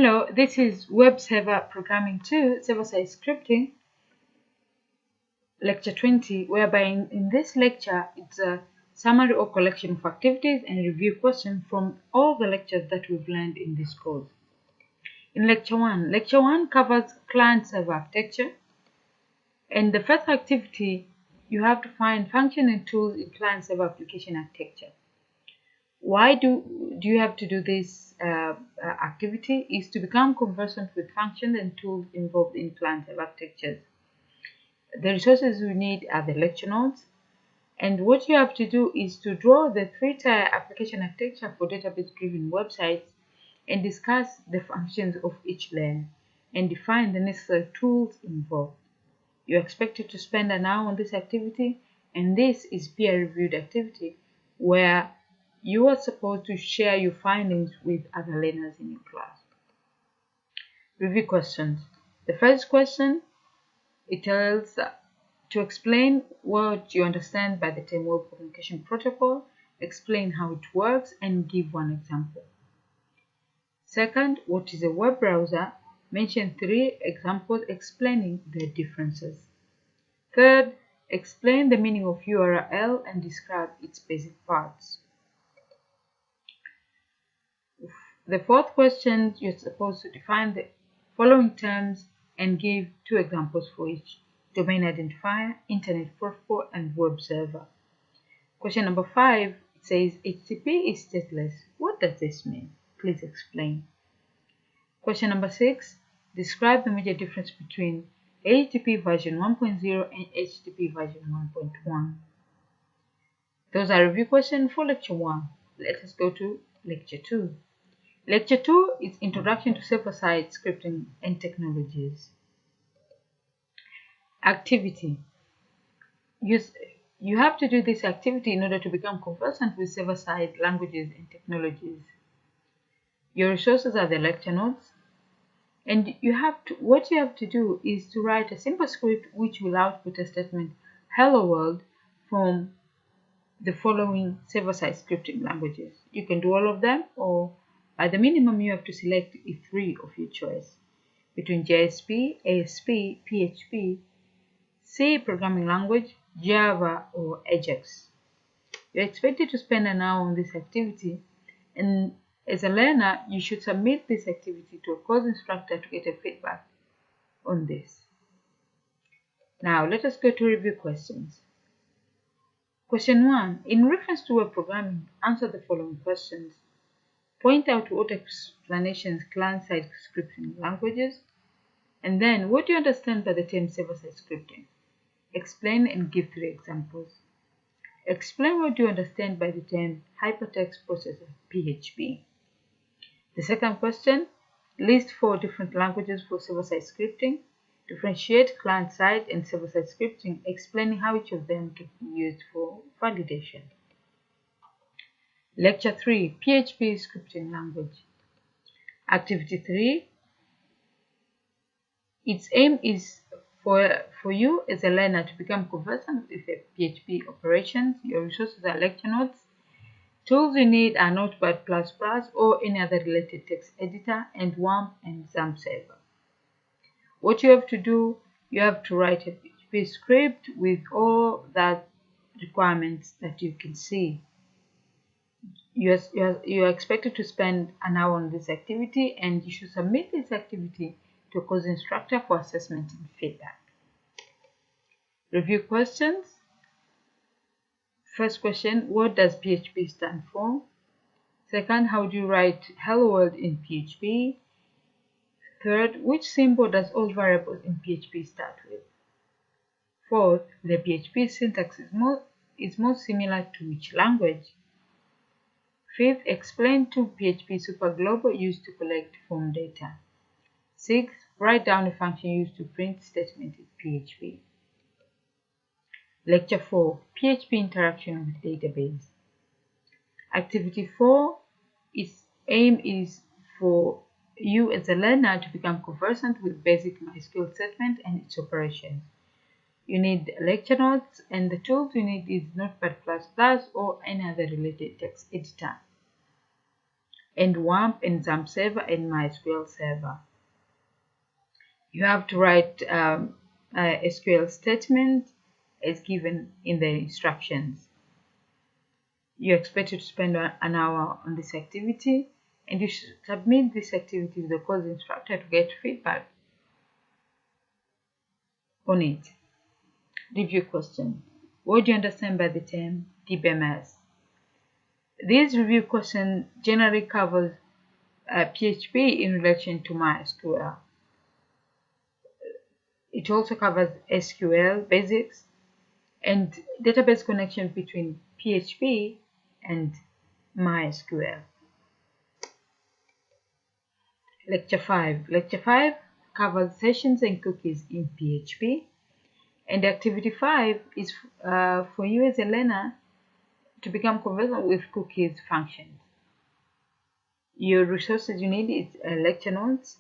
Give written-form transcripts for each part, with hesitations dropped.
Hello, this is Web Server Programming 2, Server-Side Scripting, Lecture 20, whereby in this lecture, it's a summary or collection of activities and review questions from all the lectures that we've learned in this course. In Lecture 1 covers client-server architecture, and the first activity, you have to find functions and tools in client-server application architecture. Why do you have to do this activity? Is to become conversant with functions and tools involved in client-server architectures. The resources you need are the lecture notes, and what you have to do is to draw the three-tier application architecture for database-driven websites and discuss the functions of each layer and define the necessary tools involved. You're expected to spend an hour on this activity, and this is peer-reviewed activity where you are supposed to share your findings with other learners in your class. Review questions. The first question, it tells to explain what you understand by the term Web Communication Protocol, explain how it works, and give one example. Second, what is a web browser? Mention 3 examples explaining their differences. Third, explain the meaning of URL and describe its basic parts. The fourth question, you're supposed to define the following terms and give 2 examples for each: domain identifier, internet protocol, and web server. Question number 5, it says HTTP is stateless. What does this mean? Please explain. Question number 6, describe the major difference between HTTP version 1.0 and HTTP version 1.1. Those are review questions for Lecture 1. Let us go to Lecture 2. Lecture 2 is Introduction to Server-Side Scripting and Technologies. Activity. You have to do this activity in order to become conversant with server-side languages and technologies. Your resources are the lecture notes, and what you have to do is to write a simple script which will output a statement "Hello World" from the following server-side scripting languages. You can do all of them, or by the minimum you have to select 3 of your choice between JSP, ASP, PHP, C programming language, Java, or AJAX. You're expected to spend an hour on this activity, and as a learner, you should submit this activity to a course instructor to get a feedback on this. Now, let us go to review questions. Question 1. In reference to web programming, answer the following questions. Point out what explanations client-side scripting languages, and then what do you understand by the term server-side scripting? Explain and give 3 examples. Explain what you understand by the term hypertext processor, PHP. The second question, list 4 different languages for server-side scripting. Differentiate client-side and server-side scripting, explaining how each of them can be used for validation. Lecture 3, PHP scripting language. Activity 3, its aim is for you as a learner to become conversant with the PHP operations. Your resources are lecture notes. Tools you need are Notepad++ or any other related text editor, and WAMP and XAMPP server. What you have to do, you have to write a PHP script with all that requirements that you can see. You are expected to spend an hour on this activity, and you should submit this activity to a course instructor for assessment and feedback. Review questions. First question, what does PHP stand for? Second, how do you write hello world in PHP? Third, which symbol does all variables in PHP start with? Fourth, the PHP syntax is most similar to which language? Fifth, explain 2 PHP superglobal used to collect form data. Sixth, write down a function used to print statement in PHP. Lecture 4, PHP interaction with database. Activity 4, its aim is for you as a learner to become conversant with basic MySQL statement and its operations. You need lecture notes, and the tools you need is Notepad++ or any other related text editor. and WAMP and XAMPP server and MySQL server. You have to write a SQL statement as given in the instructions. You're expected to spend an hour on this activity, and you should submit this activity to the course instructor to get feedback on it. Review question. What do you understand by the term DBMS? This review question generally covers PHP in relation to MySQL. It also covers SQL basics and database connection between PHP and MySQL. Lecture 5. Lecture 5 covers sessions and cookies in PHP, and activity 5 is for you as a learner to become conversant with cookies functions. Your resources you need is lecture notes,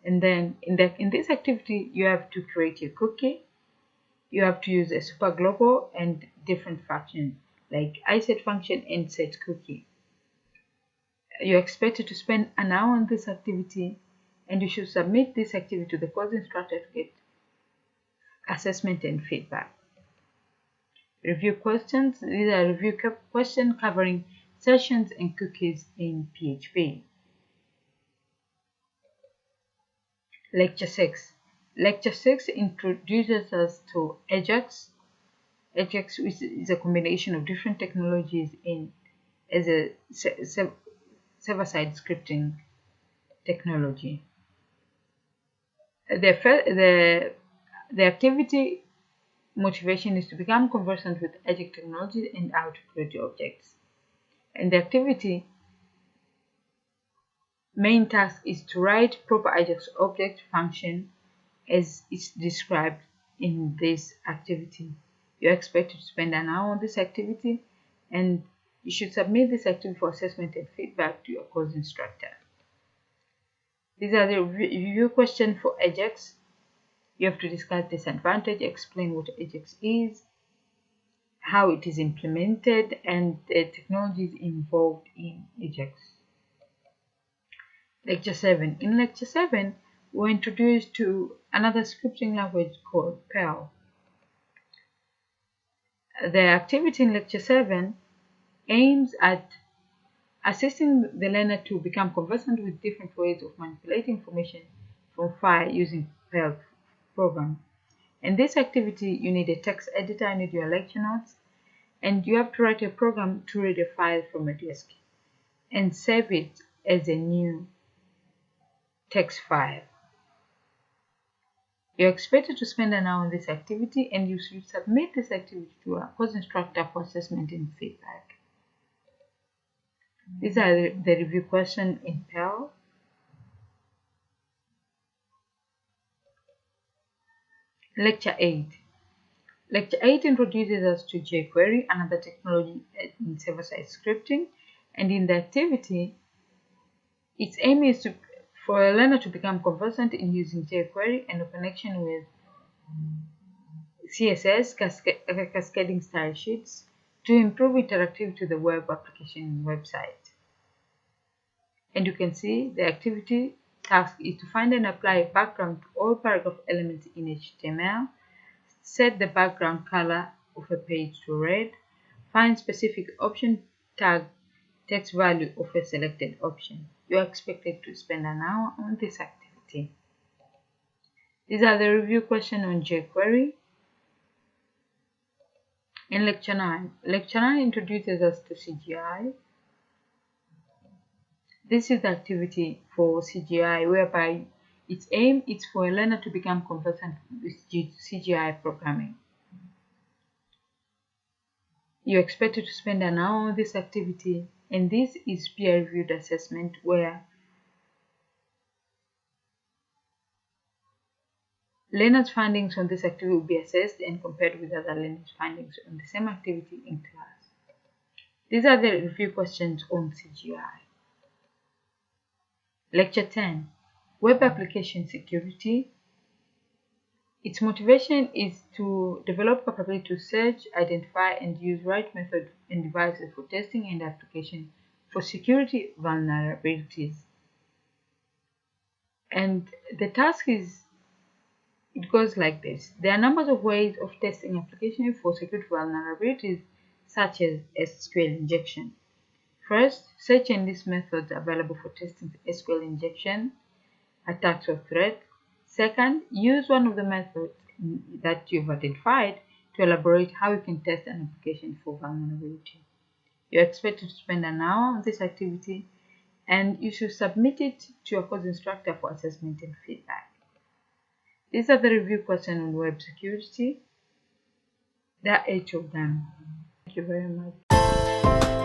and then in this activity you have to create your cookie. You have to use a super global and different functions like iSet function and set cookie. You're expected to spend an hour on this activity, and you should submit this activity to the course instructor to get assessment and feedback. Review questions. These are review questions covering sessions and cookies in PHP. Lecture 6. Lecture 6 introduces us to AJAX. AJAX is a combination of different technologies as a server-side scripting technology. The activity motivation is to become conversant with AJAX technology and how to create objects. And the activity main task is to write proper AJAX object function as is described in this activity. You're expected to spend an hour on this activity, and you should submit this activity for assessment and feedback to your course instructor. These are the review questions for AJAX. You have to discuss disadvantage, explain what AJAX is, how it is implemented, and the technologies involved in AJAX. Lecture 7. In Lecture 7, we're introduced to another scripting language called PERL. The activity in Lecture 7 aims at assisting the learner to become conversant with different ways of manipulating information from file using PERL program. In this activity, you need a text editor, you need your lecture notes, and you have to write a program to read a file from a disk and save it as a new text file. You're expected to spend an hour on this activity, and you should submit this activity to a course instructor for assessment and feedback. These are the review questions in PERL. Lecture 8. Lecture 8 introduces us to jQuery, another technology in server-side scripting, and in the activity, its aim is for a learner to become conversant in using jQuery and a connection with CSS, cascading style sheets, to improve interactivity to the web application website. And you can see the activity task is to find and apply a background to all paragraph elements in HTML, set the background color of a page to red, find specific option tag text value of a selected option. You are expected to spend an hour on this activity. These are the review questions on jQuery. In Lecture 9. Lecture 9 introduces us to CGI. This is the activity for CGI, whereby its aim is for a learner to become conversant with CGI programming. You're expected to spend an hour on this activity, and this is peer-reviewed assessment where learners' findings on this activity will be assessed and compared with other learners' findings on the same activity in class. These are the review questions on CGI. Lecture 10. Web Application Security. Its motivation is to develop capability to search, identify, and use right methods and devices for testing and application for security vulnerabilities. And the task it goes like this. There are numbers of ways of testing applications for security vulnerabilities, such as SQL injection. First, search in these methods available for testing SQL injection, attacks or threats. Second, use one of the methods that you've identified to elaborate how you can test an application for vulnerability. You're expected to spend an hour on this activity, and you should submit it to your course instructor for assessment and feedback. These are the review questions on web security. There are 8 of them. Thank you very much.